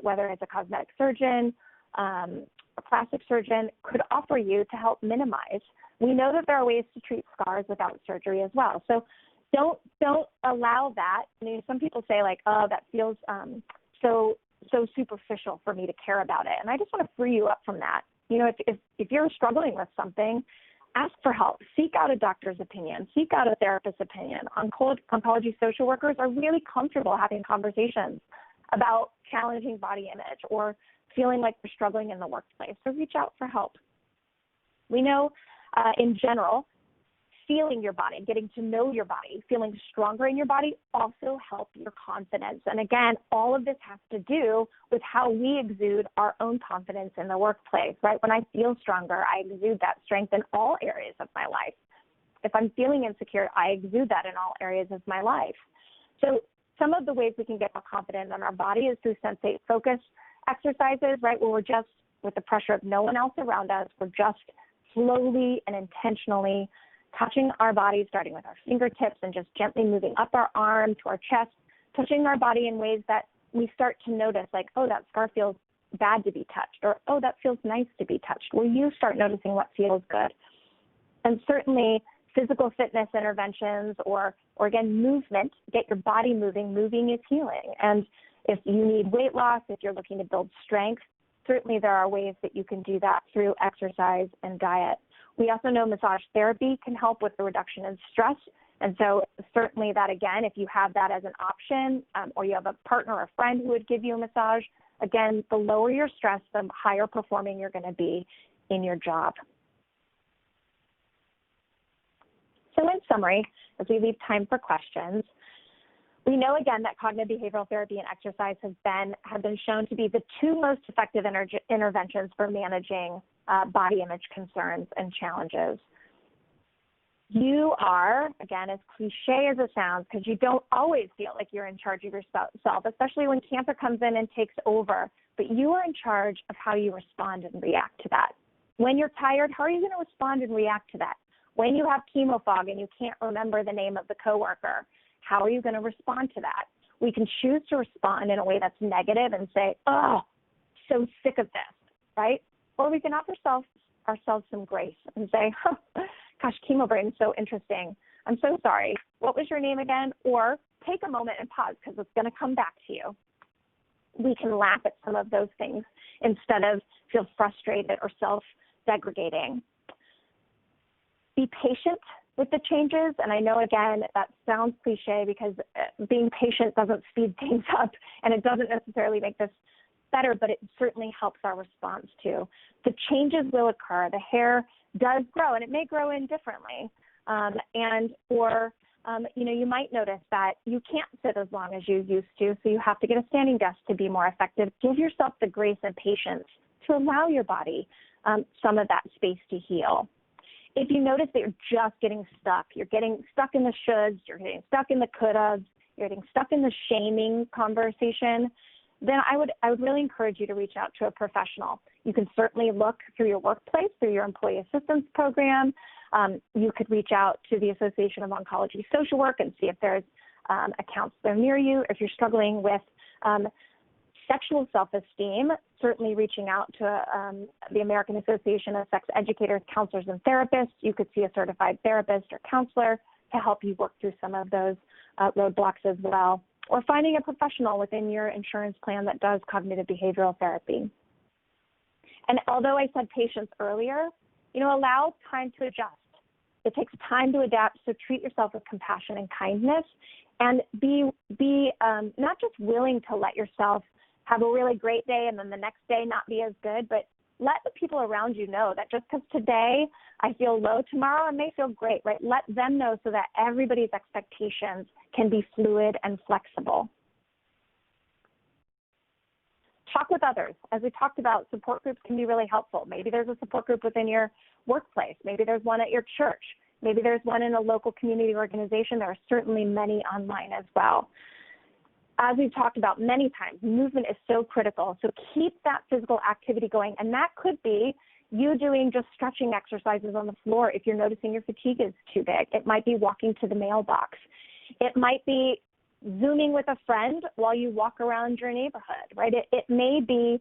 whether it's a cosmetic surgeon, a plastic surgeon, could offer you to help minimize. We know that there are ways to treat scars without surgery as well. So don't allow that. I mean, some people say like, oh, that feels so superficial for me to care about it. And I just want to free you up from that. You know, if you're struggling with something, ask for help. Seek out a doctor's opinion. Seek out a therapist's opinion. Oncology social workers are really comfortable having conversations about challenging body image or feeling like they're struggling in the workplace. So reach out for help. We know in general, feeling your body, getting to know your body, feeling stronger in your body also help your confidence. And again, all of this has to do with how we exude our own confidence in the workplace, right? When I feel stronger, I exude that strength in all areas of my life. If I'm feeling insecure, I exude that in all areas of my life. So some of the ways we can get more confident in our body is through sensate focus exercises, right? Where we're just, with the pressure of no one else around us, we're just slowly and intentionally touching our body, starting with our fingertips and just gently moving up our arm to our chest, touching our body in ways that we start to notice, like, oh, that scar feels bad to be touched, or, oh, that feels nice to be touched, where you start noticing what feels good. And certainly physical fitness interventions or again, movement, get your body moving. Moving is healing. And if you need weight loss, if you're looking to build strength, certainly there are ways that you can do that through exercise and diet. We also know massage therapy can help with the reduction in stress. And so certainly that, again, if you have that as an option, or you have a partner or a friend who would give you a massage, again, the lower your stress, the higher performing you're going to be in your job. So in summary, as we leave time for questions, we know, again, that cognitive behavioral therapy and exercise have been shown to be the two most effective interventions for managing body image concerns and challenges. You are, again, as cliche as it sounds, because you don't always feel like you're in charge of yourself, especially when cancer comes in and takes over, but you are in charge of how you respond and react to that. When you're tired, how are you going to respond and react to that? When you have chemo fog and you can't remember the name of the coworker, how are you going to respond to that? We can choose to respond in a way that's negative and say, oh, so sick of this, right? Or we can offer ourselves some grace and say, oh, gosh, chemo brain is so interesting. I'm so sorry. What was your name again? Or take a moment and pause because it's going to come back to you. We can laugh at some of those things instead of feel frustrated or self-degrading. Be patient with the changes. And I know, again, that sounds cliche because being patient doesn't speed things up and it doesn't necessarily make this better, but it certainly helps our response too. The changes will occur. The hair does grow, and it may grow in differently. You might notice that you can't sit as long as you used to, so you have to get a standing desk to be more effective. Give yourself the grace and patience to allow your body some of that space to heal. If you notice that you're just getting stuck, you're getting stuck in the shoulds, you're getting stuck in the couldas, you're getting stuck in the shaming conversation, then I would really encourage you to reach out to a professional. You can certainly look through your workplace, through your employee assistance program. You could reach out to the Association of Oncology Social Work and see if there's a counselor near you. If you're struggling with sexual self-esteem, certainly reaching out to the American Association of Sex Educators, Counselors, and Therapists. You could see a certified therapist or counselor to help you work through some of those roadblocks as well, or finding a professional within your insurance plan that does cognitive behavioral therapy. And although I said patience earlier, allow time to adjust. It takes time to adapt, so treat yourself with compassion and kindness, and be not just willing to let yourself have a really great day and then the next day not be as good, but let the people around you know that just because today I feel low, tomorrow I may feel great, right? Let them know so that everybody's expectations can be fluid and flexible. Talk with others. As we talked about, support groups can be really helpful. Maybe there's a support group within your workplace. Maybe there's one at your church. Maybe there's one in a local community organization. There are certainly many online as well. As we've talked about many times, movement is so critical. So keep that physical activity going. And that could be you doing just stretching exercises on the floor if you're noticing your fatigue is too big. It might be walking to the mailbox. It might be Zooming with a friend while you walk around your neighborhood, right? It may be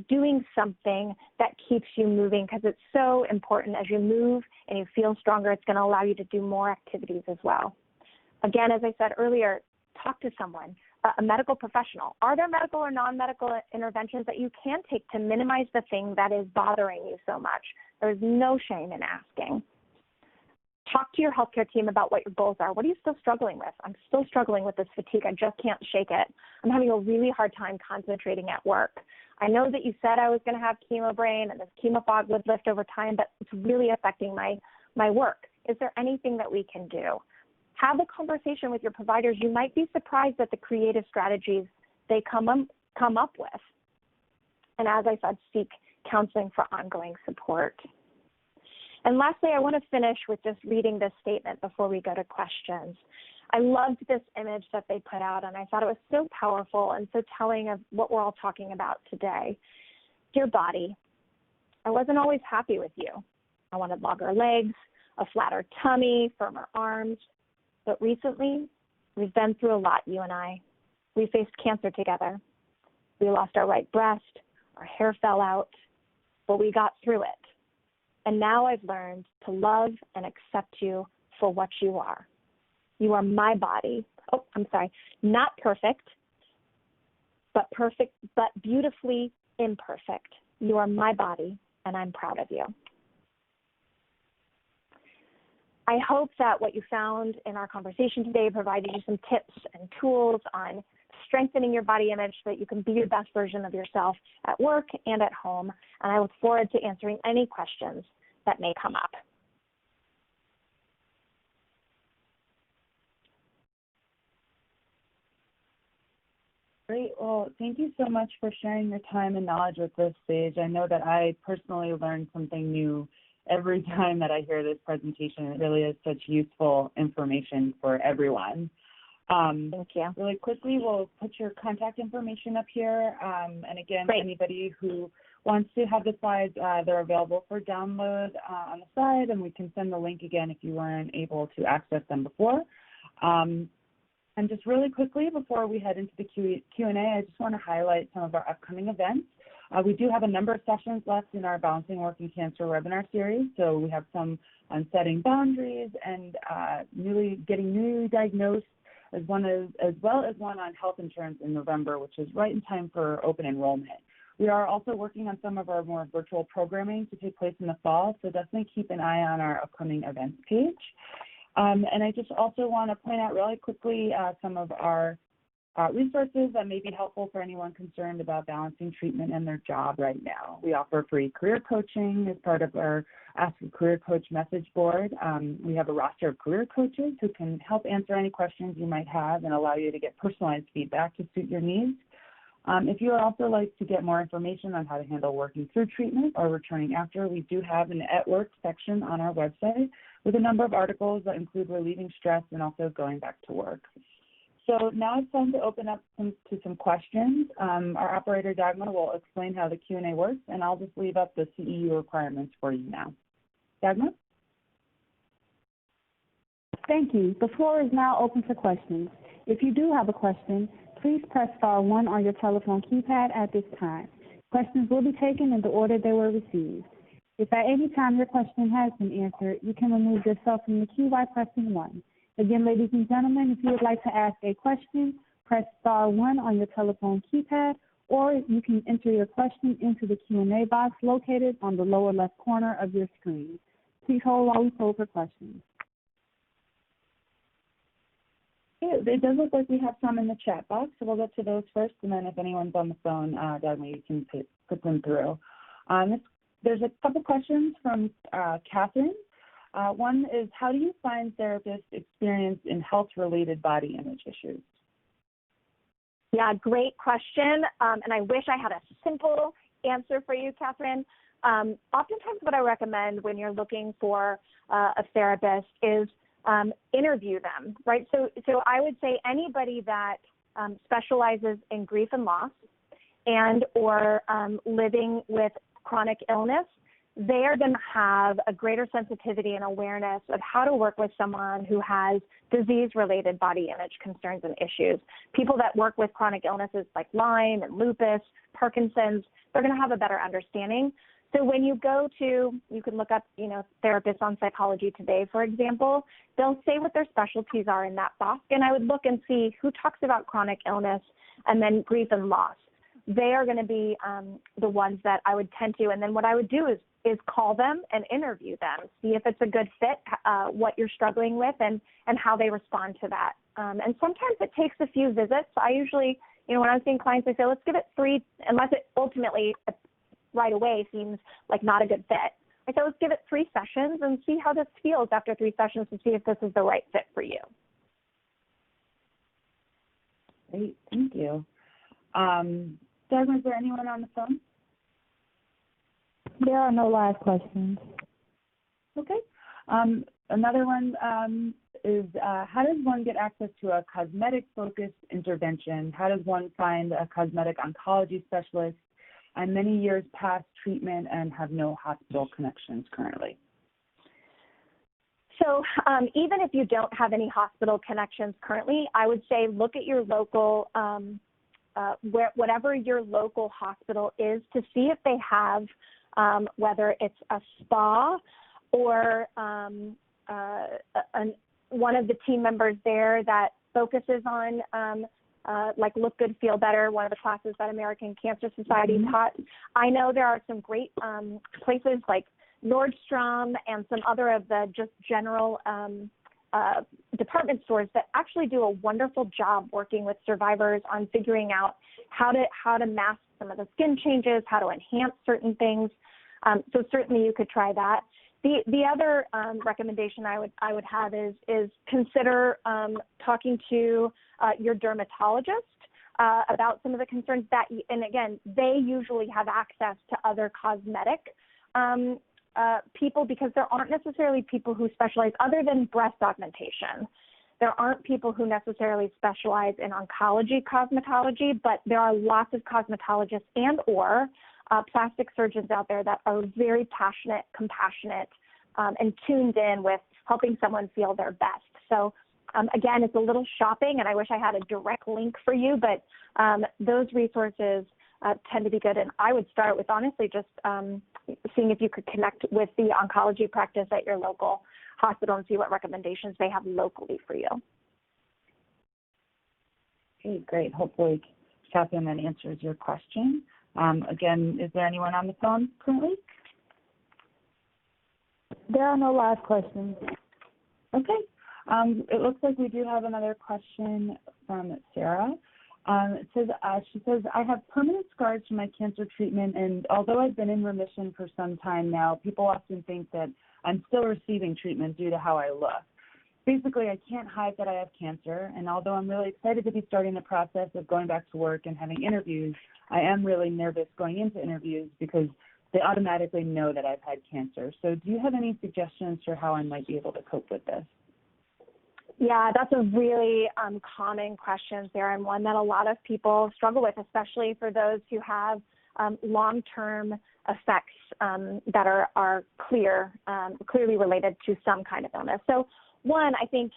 doing something that keeps you moving, because it's so important. As you move and you feel stronger, it's going to allow you to do more activities as well. Again, as I said earlier, talk to someone, a medical professional. Are there medical or non-medical interventions that you can take to minimize the thing that is bothering you so much? There's no shame in asking. Talk to your healthcare team about what your goals are. What are you still struggling with? I'm still struggling with this fatigue. I just can't shake it. I'm having a really hard time concentrating at work. I know that you said I was going to have chemo brain and this chemo fog would lift over time, but it's really affecting my work. Is there anything that we can do? Have a conversation with your providers. You might be surprised at the creative strategies they come up with. And as I said, seek counseling for ongoing support. And lastly, I want to finish with just reading this statement before we go to questions. I loved this image that they put out, and I thought it was so powerful and so telling of what we're all talking about today. Dear body, I wasn't always happy with you. I wanted longer legs, a flatter tummy, firmer arms. But recently, we've been through a lot, you and I. We faced cancer together. We lost our right breast. Our hair fell out. But we got through it. And now I've learned to love and accept you for what you are. You are my body. Oh, I'm sorry. Not perfect, but beautifully imperfect. You are my body, and I'm proud of you. I hope that what you found in our conversation today provided you some tips and tools on strengthening your body image so that you can be your best version of yourself at work and at home. And I look forward to answering any questions that may come up. Great. Well, thank you so much for sharing your time and knowledge with this stage. I know that I personally learn something new every time that I hear this presentation. It really is such useful information for everyone. Thank you. Really quickly, we'll put your contact information up here. And again, Great. Anybody who wants to have the slides, they're available for download on the side, and we can send the link again if you weren't able to access them before. And just really quickly, before we head into the Q&A, I just want to highlight some of our upcoming events. We do have a number of sessions left in our Balancing Work and Cancer webinar series. So we have some on setting boundaries and getting newly diagnosed, as well as one on health insurance in November, which is right in time for open enrollment. We are also working on some of our more virtual programming to take place in the fall, so definitely keep an eye on our upcoming events page. And I just also want to point out really quickly some of our resources that may be helpful for anyone concerned about balancing treatment and their job right now. We offer free career coaching as part of our Ask a Career Coach message board. We have a roster of career coaches who can help answer any questions you might have and allow you to get personalized feedback to suit your needs. If you would also like to get more information on how to handle working through treatment or returning after, we do have an At Work section on our website with a number of articles that include relieving stress and also going back to work. So now it's time to open up to some questions. Our operator, Dagmar, will explain how the Q&A works, and I'll just leave up the CEU requirements for you now. Dagmar? Thank you. The floor is now open for questions. If you do have a question, please press star 1 on your telephone keypad at this time. Questions will be taken in the order they were received. If at any time your question has been answered, you can remove yourself from the queue by pressing 1. Again, ladies and gentlemen, if you would like to ask a question, press star 1 on your telephone keypad, or you can enter your question into the Q&A box located on the lower left corner of your screen. Please hold while we poll for questions. It does look like we have some in the chat box, so we'll get to those first, and then if anyone's on the phone, Dagmar, you can put them through. There's a couple questions from Catherine. One is, how do you find therapists experienced in health-related body image issues? Yeah, great question. And I wish I had a simple answer for you, Catherine. Oftentimes what I recommend when you're looking for a therapist is interview them, right? So I would say anybody that specializes in grief and loss and or living with chronic illness, they are going to have a greater sensitivity and awareness of how to work with someone who has disease-related body image concerns and issues. People that work with chronic illnesses like Lyme and lupus, Parkinson's, they're going to have a better understanding. So when you go to, you can look up, therapists on Psychology Today, for example, they'll say what their specialties are in that box, and I would look and see who talks about chronic illness and then grief and loss. They are going to be the ones that I would tend to, and then what I would do is call them and interview them, see if it's a good fit, what you're struggling with, and how they respond to that. And sometimes it takes a few visits. I usually, when I'm seeing clients, I say, let's give it 3, unless it ultimately right away seems like not a good fit. I say, let's give it 3 sessions and see how this feels after 3 sessions to see if this is the right fit for you. Great, thank you. Desmond, is there anyone on the phone? There are no live questions. Okay. Another one is how does one get access to a cosmetic-focused intervention? How does one find a cosmetic oncology specialist? I'm many years past treatment and have no hospital connections currently. So even if you don't have any hospital connections currently, I would say look at your local, whatever your local hospital is, to see if they have whether it's a spa or one of the team members there that focuses on like Look Good, Feel Better, one of the classes that American Cancer Society taught. I know there are some great places like Nordstrom and some other of the just general department stores that actually do a wonderful job working with survivors on figuring out how to mask some of the skin changes, how to enhance certain things. So certainly you could try that. The other recommendation I would have is consider talking to your dermatologist about some of the concerns that, and again, they usually have access to other cosmetic people, because there aren't necessarily people who specialize other than breast augmentation. There aren't people who necessarily specialize in oncology cosmetology, but there are lots of cosmetologists and or plastic surgeons out there that are very passionate, compassionate, and tuned in with helping someone feel their best. So again, it's a little shopping, and I wish I had a direct link for you, but those resources tend to be good. And I would start with honestly just seeing if you could connect with the oncology practice at your local hospital and see what recommendations they have locally for you. Okay, great. Hopefully, Catherine, that answers your question. Again, is there anyone on the phone currently? There are no live questions. Okay. It looks like we do have another question from Sarah. She says, I have permanent scars from my cancer treatment, and although I've been in remission for some time now, people often think that I'm still receiving treatment due to how I look. Basically, I can't hide that I have cancer, and although I'm really excited to be starting the process of going back to work and having interviews, I am really nervous going into interviews because they automatically know that I've had cancer. So do you have any suggestions for how I might be able to cope with this? Yeah, that's a really common question, Sarah, and one that a lot of people struggle with, especially for those who have long-term effects that are clearly related to some kind of illness. So one, I think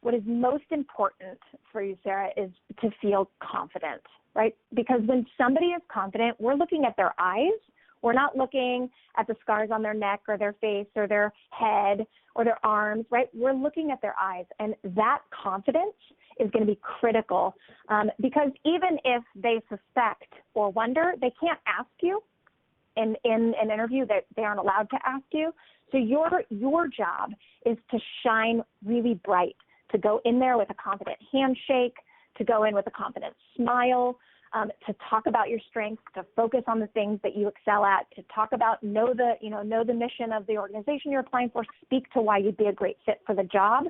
what is most important for you, Sarah, is to feel confident, right? Because when somebody is confident, we're looking at their eyes. We're not looking at the scars on their neck or their face or their head or their arms, right? We're looking at their eyes, and that confidence is going to be critical because even if they suspect or wonder, they can't ask you in an interview that they aren't allowed to ask you. So your job is to shine really bright, to go in there with a confident handshake, to go in with a confident smile, to talk about your strengths, to focus on the things that you excel at, to talk about, know the mission of the organization you're applying for, speak to why you'd be a great fit for the job.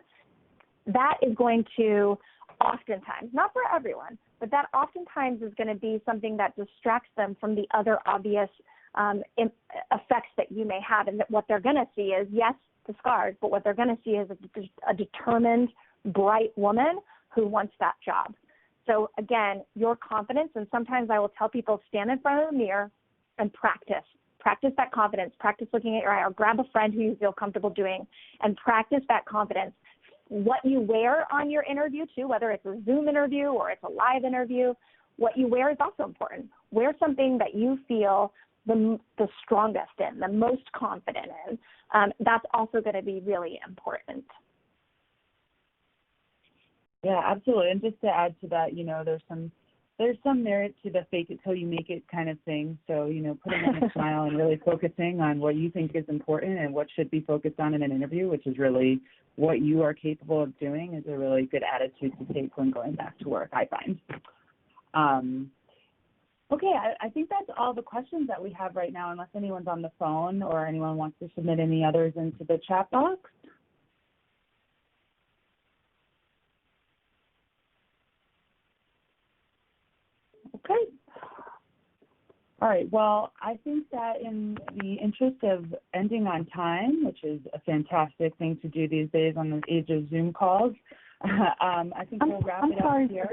That is going to oftentimes, not for everyone, but that oftentimes is going to be something that distracts them from the other obvious effects that you may have. And that what they're going to see is, yes, the scars, but what they're going to see is a determined, bright woman who wants that job. So again, your confidence, and sometimes I will tell people, stand in front of the mirror and practice. Practice that confidence. Practice looking at your eye, or grab a friend who you feel comfortable doing, and practice that confidence. What you wear on your interview too, whether it's a Zoom interview or it's a live interview, what you wear is also important. Wear something that you feel the strongest in, the most confident in. That's also going to be really important. Yeah, absolutely. And just to add to that, there's some merit to the fake it till you make it kind of thing. So, putting on a smile and really focusing on what you think is important and what should be focused on in an interview, which is really what you are capable of doing, is a really good attitude to take when going back to work, I find. Okay, I think that's all the questions that we have right now, unless anyone's on the phone or anyone wants to submit any others into the chat box. Okay. All right. Well, I think that in the interest of ending on time, which is a fantastic thing to do these days on the age of Zoom calls, I think we'll wrap it up here.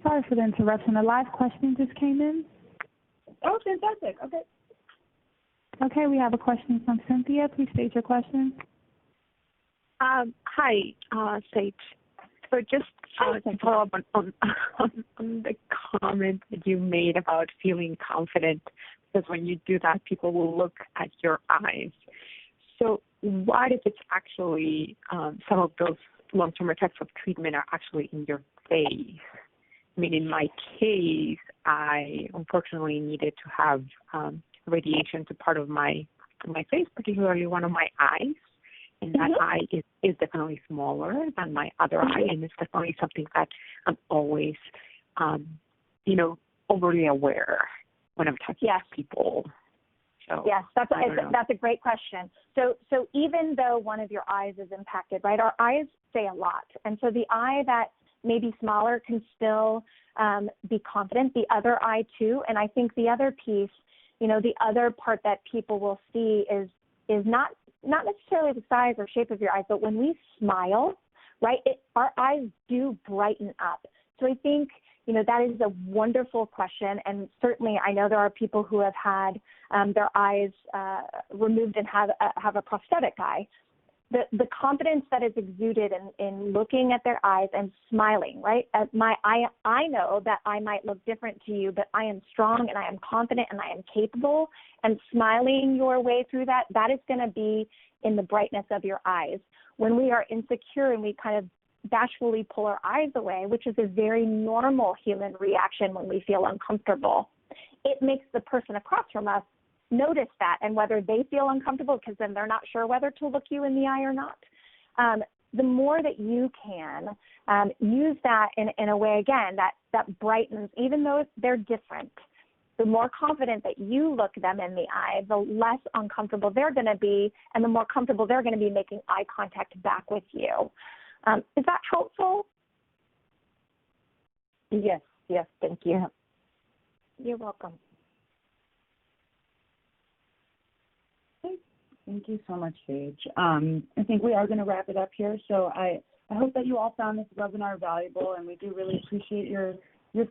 Sorry for the interruption. A live question just came in. Oh, fantastic. Okay. Okay, we have a question from Cynthia. Please state your question. Hi, Sage. So just to follow up on the comment that you made about feeling confident, because when you do that, people will look at your eyes. So what if it's actually some of those long-term effects of treatment are actually in your face? I mean, in my case, I unfortunately needed to have radiation to part of my face, particularly one of my eyes. And that eye is definitely smaller than my other eye, and it's definitely something that I'm always, overly aware when I'm talking to people. So, yes, that's a great question. So even though one of your eyes is impacted, right, our eyes say a lot. And so the eye that may be smaller can still be confident, the other eye too. And I think the other piece, the other part that people will see is not necessarily the size or shape of your eyes, but when we smile, right, our eyes do brighten up. So I think, that is a wonderful question. And certainly I know there are people who have had their eyes removed and have a prosthetic eye. The confidence that is exuded in looking at their eyes and smiling, right? I know that I might look different to you, but I am strong and I am confident and I am capable, and smiling your way through that is going to be in the brightness of your eyes. When we are insecure and we kind of bashfully pull our eyes away, which is a very normal human reaction when we feel uncomfortable, it makes the person across from us notice that, and whether they feel uncomfortable, because then they're not sure whether to look you in the eye or not. The more that you can use that in a way, again, that brightens, even though they're different, the more confident that you look them in the eye, the less uncomfortable they're going to be, and the more comfortable they're going to be making eye contact back with you. Is that helpful? Yes, thank you. You're welcome. Thank you so much, Sage. I think we are going to wrap it up here. So I hope that you all found this webinar valuable, and we do really appreciate your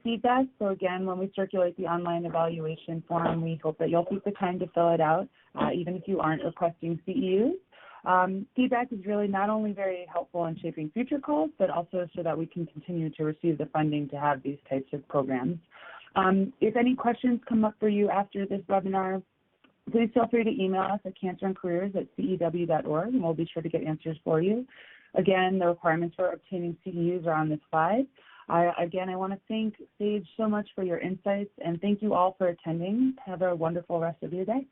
feedback. So again, when we circulate the online evaluation form, we hope that you'll take the time to fill it out, even if you aren't requesting CEUs. Feedback is really not only very helpful in shaping future calls, but also so that we can continue to receive the funding to have these types of programs. If any questions come up for you after this webinar, please feel free to email us at cancerandcareers@cew.org, and we'll be sure to get answers for you. Again, the requirements for obtaining CEUs are on this slide. I want to thank Sage so much for your insights, and thank you all for attending. Have a wonderful rest of your day.